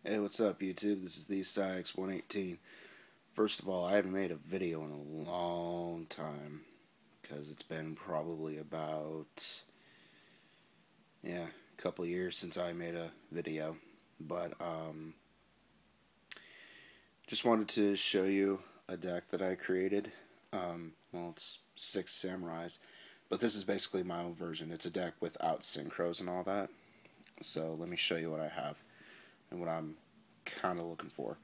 Hey, what's up, YouTube? This is the Xyz 118. First of all, I haven't made a video in a long time because it's been probably about a couple of years since I made a video. But just wanted to show you a deck that I created. Well, it's Xyz Samurais, but this is basically my own version. It's a deck without synchros and all that. So let me show you what I have and what I'm kind of looking for.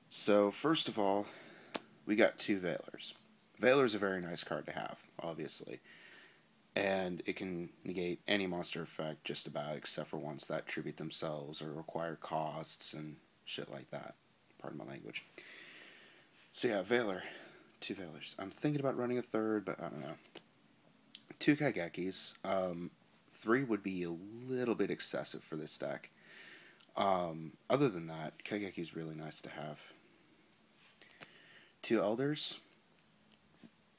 So first of all, we got two Veilers. Veiler is a very nice card to have, obviously, and it can negate any monster effect just about, except for ones that tribute themselves or require costs and shit like that. Pardon my language. So yeah, Veiler, two Veilers. I'm thinking about running a third, but I don't know. Two Kaigekis. Three would be a little bit excessive for this deck. Other than that, Kaigeki is really nice to have. Two Elders.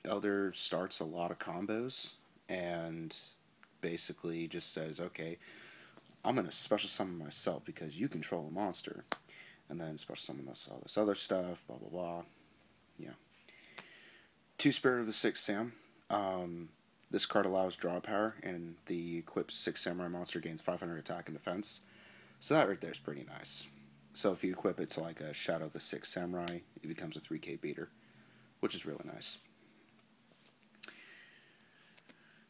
Elder starts a lot of combos and basically just says, okay, I'm going to special summon myself because you control a monster. And then special summon all this other stuff, blah, blah, blah. Yeah. Two Spirit of the Xyz Sam. This card allows draw power, and the equipped Xyz Samurai monster gains 500 attack and defense. So that right there is pretty nice. So if you equip it to like a Shadow of the Xyz Samurai, it becomes a 3k beater, which is really nice.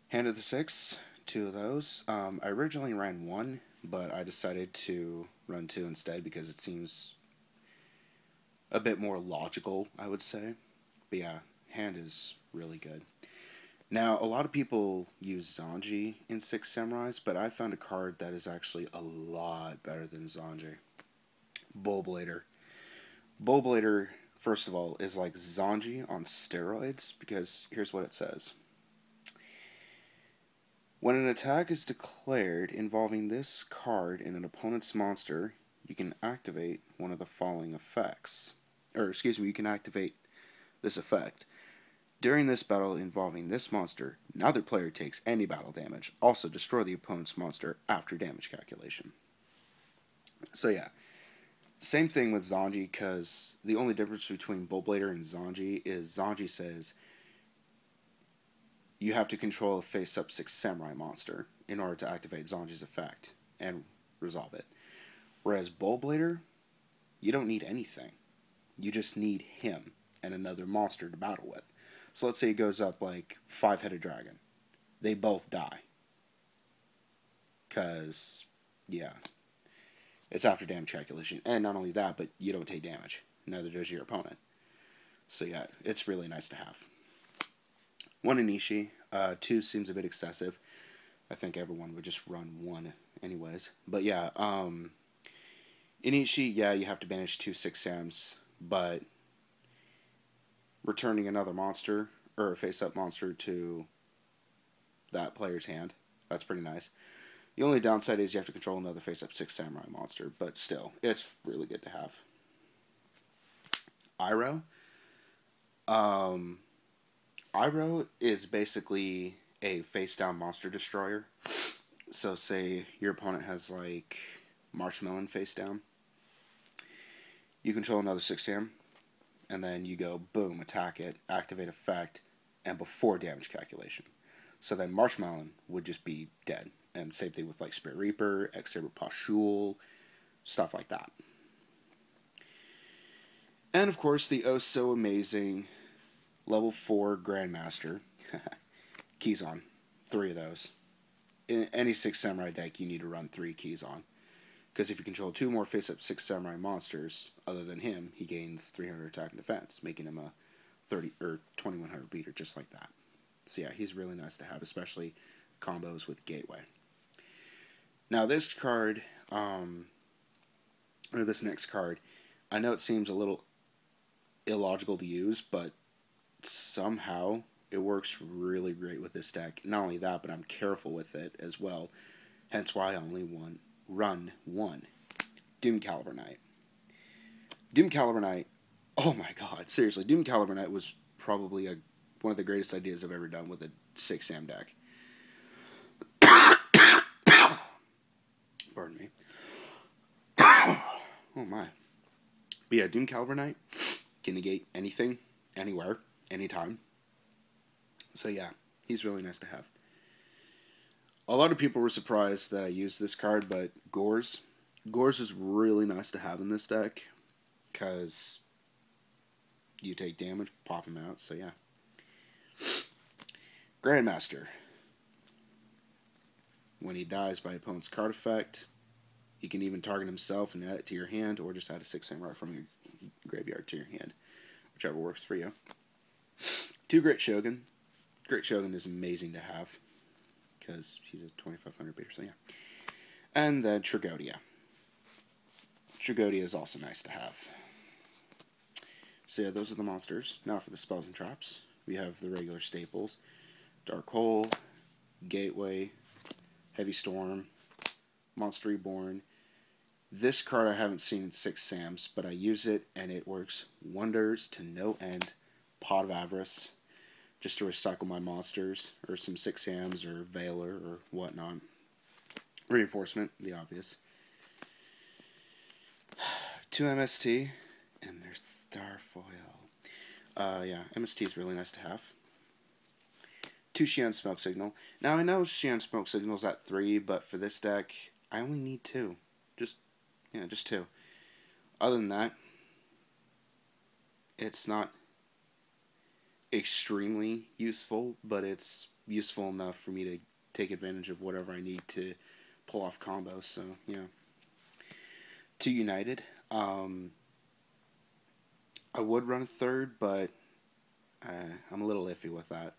Hand of the Six, two of those. I originally ran one, but I decided to run two instead because it seems a bit more logical, I would say. But yeah, hand is really good. Now, a lot of people use Zanji in Xyz Samurais, but I found a card that is actually a lot better than Zanji. Bullblader. Bullblader, first of all, is like Zanji on steroids, because here's what it says. When an attack is declared involving this card in an opponent's monster, you can activate one of the following effects. You can activate this effect. During this battle involving this monster, neither player takes any battle damage. Also, destroy the opponent's monster after damage calculation. So yeah, same thing with Zanji, because the only difference between Bullblader and Zanji is Zanji says you have to control a face-up Xyz Samurai monster in order to activate Zanji's effect and resolve it. Whereas Bullblader, you don't need anything. You just need him and another monster to battle with. So let's say he goes up like 5-headed dragon. They both die. Because, yeah, it's after damage calculation. And not only that, but you don't take damage. Neither does your opponent. So yeah, it's really nice to have. One Inishi. Two seems a bit excessive. I think everyone would just run one anyways. But yeah, Inishi, yeah, you have to banish two Xyz Sams, but returning another monster, or a face-up monster, to that player's hand, that's pretty nice. The only downside is you have to control another face-up Xyz Samurai monster, but still, it's really good to have. Iroh. Iroh is basically a face-down monster destroyer. So say your opponent has like Marshmallow face-down. You control another Xyz Sam, and then you go, boom, attack it, activate effect, and before damage calculation. So then Marshmallow would just be dead. And same thing with like Spirit Reaper, X-Saber Pashul, stuff like that. And of course, the oh so amazing level 4 Grandmaster. Keyzon. 3 of those. In any Xyz Samurai deck, you need to run 3 Keyzon. Because if you control 2 more face-up Xyz Samurai monsters, other than him, he gains 300 attack and defense, making him a 30 or 2100 beater, just like that. So yeah, he's really nice to have, especially combos with Gateway. Now this card, or this next card, I know it seems a little illogical to use, but somehow it works really great with this deck. Not only that, but I'm careful with it as well. Hence why I only run one. Doom Caliber Knight. Doom Caliber Knight, oh my god, seriously, Doom Caliber Knight was probably one of the greatest ideas I've ever done with a Xyz Sam deck. Pardon me. Oh my. But yeah, Doom Caliber Knight can negate anything, anywhere, anytime. So yeah, he's really nice to have. A lot of people were surprised that I used this card, but Gores is really nice to have in this deck, because you take damage, pop him out, so yeah. Grandmaster. When he dies by opponent's card effect, you can even target himself and add it to your hand, or just add a Xyz Samurai from your graveyard to your hand, whichever works for you. 2 Great Shogun. Great Shogun is amazing to have, because he's a 2500 beater, so yeah. And then Tragodia. Tragodia is also nice to have. So yeah, those are the monsters. Now for the spells and traps. We have the regular staples. Dark Hole, Gateway, Heavy Storm, Monster Reborn. This card I haven't seen in 6 Sams, but I use it and it works wonders to no end. Pot of Avarice, just to recycle my monsters, or some 6 Sams, or Veiler, or whatnot. Reinforcement, the obvious. 2 MST, and there's Starfoil. Yeah, MST is really nice to have. 2 Xian Smoke Signal. Now, I know Xian Smoke Signal's at 3, but for this deck, I only need 2. Just 2. Other than that, it's not extremely useful, but it's useful enough for me to take advantage of whatever I need to pull off combos, so, yeah. 2 United. I would run a 3rd, but I'm a little iffy with that.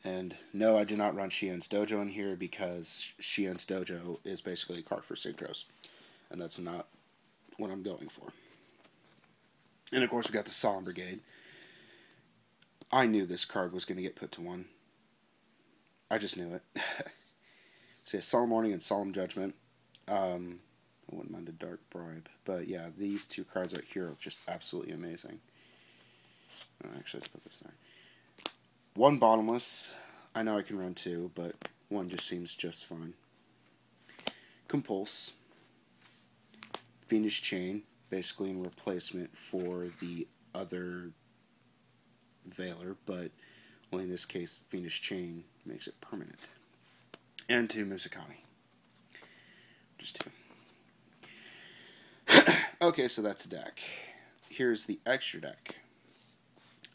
And no, I do not run Xian's Dojo in here, because Xian's Dojo is basically a card for synchros, and that's not what I'm going for. And of course we got the Solemn Brigade. I knew this card was going to get put to 1. I just knew it. So yeah, Solemn Warning and Solemn Judgment. I wouldn't mind a Dark Bribe. But yeah, these 2 cards right here are just absolutely amazing. Actually, let's put this there. 1 Bottomless. I know I can run 2, but 1 just seems just fine. Compulse. Fiendish Chain, basically in replacement for the other Veiler, but only in this case, Fiendish Chain makes it permanent. And 2 Musakami. Just 2. Okay, so that's the deck. Here's the extra deck.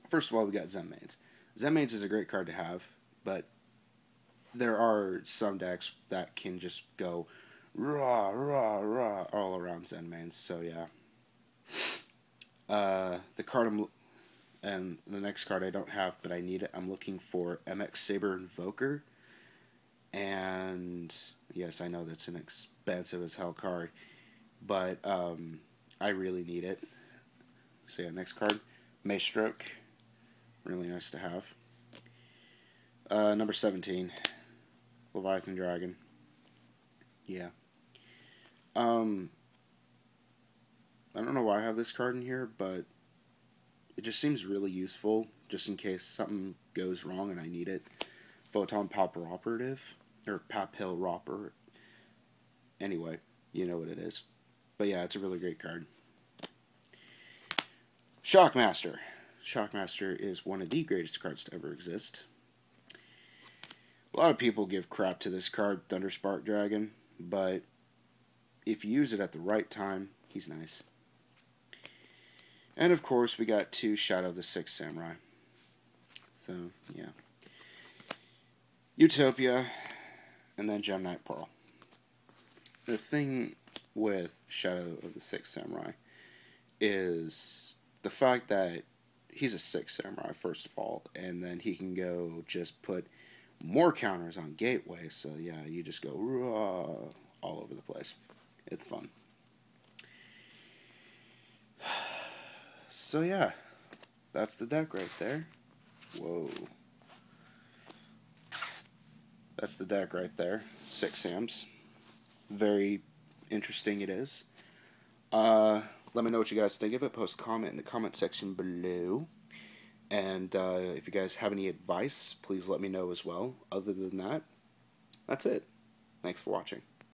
First of all, we got Zenmaines. Zenmaines is a great card to have, but there are some decks that can just go rah, rah, rah all around Zenmaines, so yeah. The card and the next card I don't have, but I need it. I'm looking for MX Saber Invoker, and yes, I know that's an expensive as hell card, but I really need it. So yeah, next card, Maestroke. Really nice to have. Number 17, Leviathan Dragon. Yeah. I don't know why I have this card in here, but it just seems really useful, just in case something goes wrong and I need it. Photon Popper Operative, or Papil Ropper. Anyway, you know what it is. But yeah, it's a really great card. Shockmaster. Shockmaster is one of the greatest cards to ever exist. A lot of people give crap to this card, Thunderspark Dragon, but if you use it at the right time, he's nice. And of course, we got 2 Shadow of the Xyz Samurai. So, yeah. Utopia, and then Gem Knight Pearl. The thing with Shadow of the Xyz Samurai is the fact that he's a Xyz Samurai, first of all, and then he can go just put more counters on Gateway, so yeah, you just go raw all over the place. It's fun. So yeah, that's the deck right there. Whoa. That's the deck right there. 6 Sams. Very interesting it is. Let me know what you guys think of it. Post a comment in the comment section below. And if you guys have any advice, please let me know as well. Other than that, that's it. Thanks for watching.